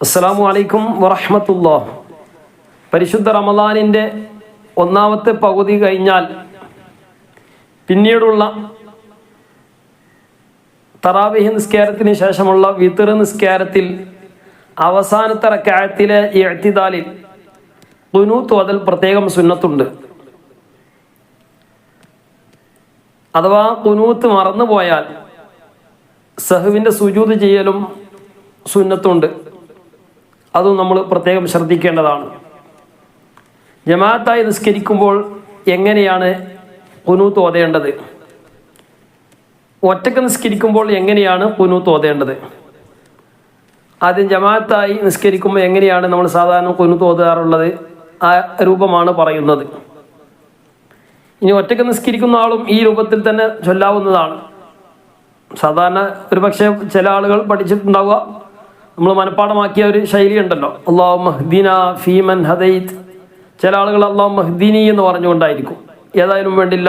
അസ്സലാമു അലൈക്കും വറഹ്മത്തുള്ളാഹി. പരിശുദ്ധ റമദാനിൻ്റെ ഒന്നാമത്തെ പകുതി കഴിഞ്ഞാൽ പിന്നീടുള്ള തറാവീഹ് നിസ്കാരത്തിന് ശേഷമുള്ള വിത്ർ നിസ്കാരത്തിൽ അവസാനത്തെ റക്അത്തിലെ ഇഅ്തിദാലിൽ ഖുനൂത്ത് ഓതൽ പ്രത്യേകം സുന്നത്തുണ്ട്. അഥവാ ഖുനൂത്ത് മറന്നുപോയാൽ സഹ്വിൻ്റെ സുജൂദ് ചെയ്യലും സുന്നത്തുണ്ട്. അതും നമ്മൾ പ്രത്യേകം ശ്രദ്ധിക്കേണ്ടതാണ്. ജമാഅത്തായി നിസ്കരിക്കുമ്പോൾ എങ്ങനെയാണ് ഖുനൂത്ത് ഓതേണ്ടത്, ഒറ്റക്ക് നിസ്കരിക്കുമ്പോൾ എങ്ങനെയാണ് ഖുനൂത്ത് ഓതേണ്ടത്, ആദ്യം ജമാഅത്തായി നിസ്കരിക്കുമ്പോൾ എങ്ങനെയാണ് നമ്മൾ സാധാരണ ഖുനൂത്ത് ഓതാറുള്ളത്, ആ രൂപമാണ് പറയുന്നത്. ഇനി ഒറ്റക്ക് നിസ്കരിക്കുന്ന ആളും ഈ രൂപത്തിൽ തന്നെ ചൊല്ലാവുന്നതാണ്. സാധാരണ ഒരു പക്ഷേ ചില ആളുകൾ പഠിച്ചിട്ടുണ്ടാവുക, നമ്മൾ മനഃപ്പാടമാക്കിയ ഒരു ശൈലി ഉണ്ടല്ലോ, അല്ലാഹുമ്മ ഹ്ദിനാ ഫീമൻ ഹദൈത്. ചില ആളുകൾ അല്ലാഹുമ്മ ഹ്ദിനി എന്ന് പറഞ്ഞുകൊണ്ടായിരിക്കും. ഏതായാലും വേണ്ടില്ല,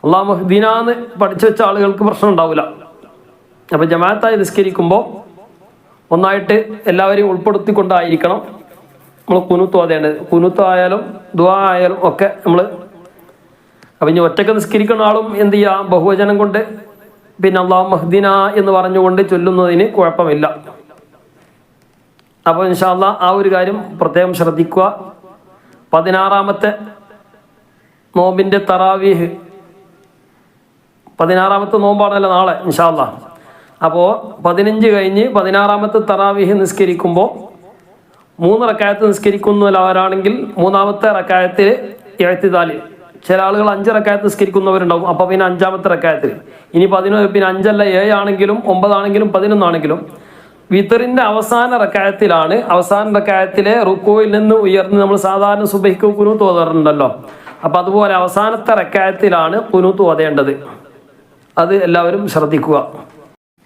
അല്ലാഹുമ്മ ഹ്ദിനാ എന്ന് പഠിച്ചു വെച്ച ആളുകൾക്ക് പ്രശ്നം ഉണ്ടാവില്ല. അപ്പം ജമാഅത്തായി നിസ്കരിക്കുമ്പോൾ ഒന്നായിട്ട് എല്ലാവരെയും ഉൾപ്പെടുത്തിക്കൊണ്ടായിരിക്കണം നമ്മൾ ഖുനൂത്ത് ഓതേണ്ടത്. ഖുനൂത്ത് ആയാലും ദുആ ആയാലും ഒക്കെ നമ്മൾ. അപ്പം ഇനി ഒറ്റക്ക് നിസ്കരിക്കുന്ന ആളും എന്ത് ചെയ്യുക, ബഹുവചനം കൊണ്ട് പിന്നെ അല്ലാഹുമ്മ ഹ്ദിനാ എന്ന് പറഞ്ഞുകൊണ്ട് ചൊല്ലുന്നതിന് കുഴപ്പമില്ല. അപ്പോൾ ഇൻഷാ അല്ലാഹ് ആ ഒരു കാര്യം പ്രത്യേകം ശ്രദ്ധിക്കുക. 16-ാമത്തെ നോമ്പിൻ്റെ തറാവീഹ്, 16-ാമത്തെ നോമ്പാണല്ലോ നാളെ ഇൻഷാ അല്ലാഹ്. അപ്പോൾ 15 കഴിഞ്ഞ് 16-ാമത്തെ തറാവീഹ് നിസ്കരിക്കുമ്പോൾ 3 റക്അത്ത് നിസ്കരിക്കുന്നവരാണെങ്കിൽ 3-ാമത്തെ റക്അത്തിൽ ഇഅ്തിദാൽ. ചില ആളുകൾ 5 റക്അത്ത് നിസ്കരിക്കുന്നവരുണ്ടാവും. അപ്പോൾ പിന്നെ 5-ാമത്തെ റക്അത്തിൽ ഇനി 11, പിന്നെ 5 അല്ല 7 ആണെങ്കിലും 9 ആണെങ്കിലും 11 ആണെങ്കിലും വിത്തറിൻ്റെ അവസാന റക്അത്തിലാണ്, അവസാന റക്അത്തിലെ റുക്കൂയിൽ നിന്ന് ഉയർന്ന് നമ്മൾ സാധാരണ സുബഹിക്ക് ഖുനൂത്ത് ഓതാറുണ്ടല്ലോ, അപ്പം അതുപോലെ അവസാനത്തെ റക്അത്തിലാണ് ഖുനൂത്ത് ഓതേണ്ടത്. അത് എല്ലാവരും ശ്രദ്ധിക്കുക.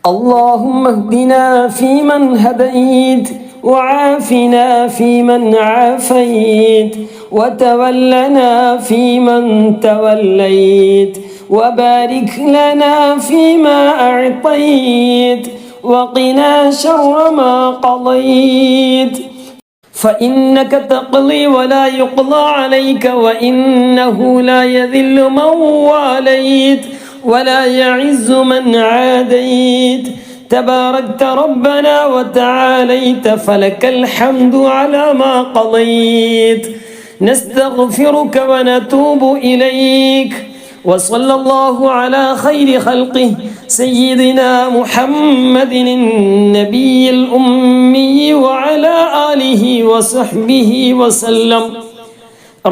اللهم اهدنا فيمن هديت وعافنا فيمن عافيت وتولنا فيمن توليت وبارك لنا فيما أعطيت وقنا شر ما قضيت فإنك تقضي ولا يقضى عليك وإنه لا يذل من واليت ولا يعز من عاديت تباركت ربنا وتعاليت فلك الحمد على ما قضيت نستغفرك ونتوب إليك وصلى الله على خير خلقه سيدنا محمد النبي الأمي وعلى آله وصحبه وسلم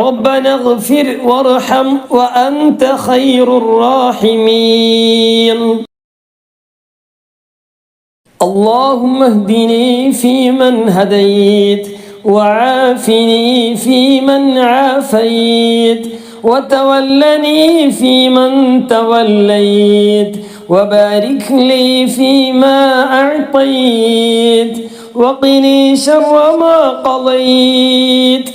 ربنا اغفر وارحم وأنت خير الراحمين اللهم اهدني فيمن هديت وعافني فيمن عافيت وتولني فيمن توليت وبارك لي فيما أعطيت وقني شر ما قضيت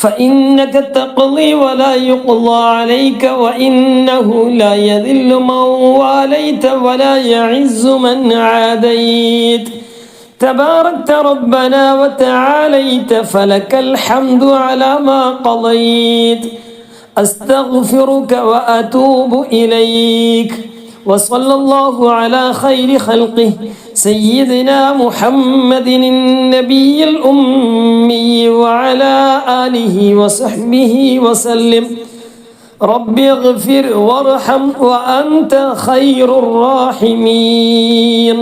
فإنك تقضي ولا يقضى عليك وإنه لا يذل من واليت ولا يعز من عاديت تباركت ربنا وتعاليت فلك الحمد على ما قضيت أستغفرك وأتوب إليك وصلى الله على خير خلقه سيدنا محمد النبي الأمي وعلى آله وصحبه وسلم رب اغفر وارحم وأنت خير الراحمين